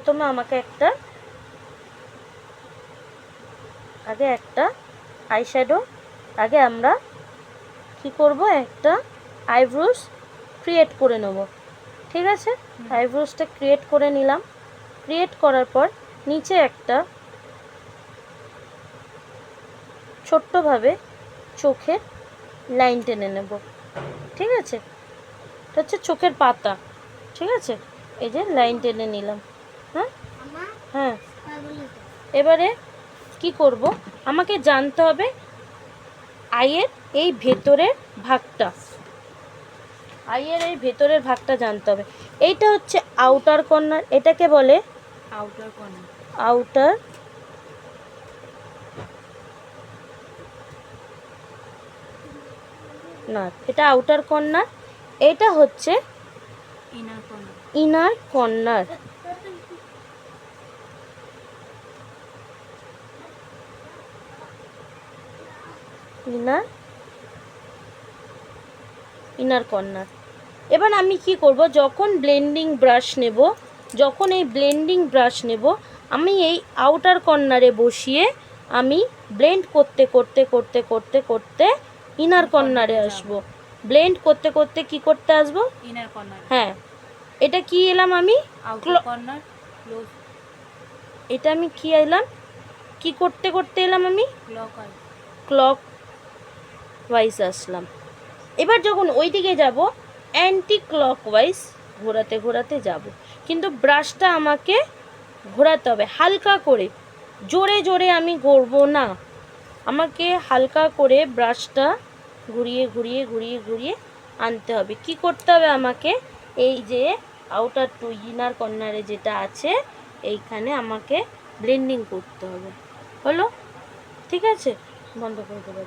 প্রথমে আমাকে একটা আইশ্যাডো আগে আমরা কি করব, একটা আইব্রোস ক্রিয়েট করে নেব। ঠিক আছে, আইব্রোসটা ক্রিয়েট করে নিলাম। ক্রিয়েট করার পর নিচে একটা ছোট্টভাবে চোখের লাইন টেনে নেব। ঠিক আছে, এটা হচ্ছে চোখের পাতা। ঠিক আছে, এই যে লাইন টেনে নিলাম। হ্যাঁ হ্যাঁ, এবারে কি করব, আমাকে জানতে হবে আইয়ের এই ভেতরের ভাগটা, জানতে হবে। এইটা হচ্ছে আউটার কর্নার, এটাকে বলে আউটার না, এটা আউটার কর্নার, এটা হচ্ছে ইনার কর্নার। Inner corner. এবার আমি কি করব, যখন ব্লেন্ডিং ব্রাশ নেব, আমি এই আউটার কর্নারে বসিয়ে আমি ব্লেন্ড করতে করতে করতে করতে করতে ইনার কর্নারে আসব। ব্লেন্ড করতে করতে কি করতে আসব, ইনার কর্নার। হ্যাঁ, এটা কি এলাম আমি আউটার কর্নার, এটা আমি কি এলাম, কি করতে করতে এলাম আমি ক্লক ওয়াইজ আসলাম। এবার যখন ওই দিকে যাব, অ্যান্টি ক্লকওয়াইজ ঘোরাতে ঘোরাতে যাব, কিন্তু ব্রাশটা আমাকে ঘোরাতে হবে হালকা করে, জোরে জোরে আমি ঘুরবো না, আমাকে হালকা করে ব্রাশটা ঘুরিয়ে ঘুরিয়ে ঘুরিয়ে ঘুরিয়ে আনতে হবে। কি করতে হবে আমাকে, এই যে আউটার টু ইনার কর্নারে যেটা আছে এইখানে আমাকে ব্লেন্ডিং করতে হবে। হলো? ঠিক আছে, বন্ধ করে দেবো।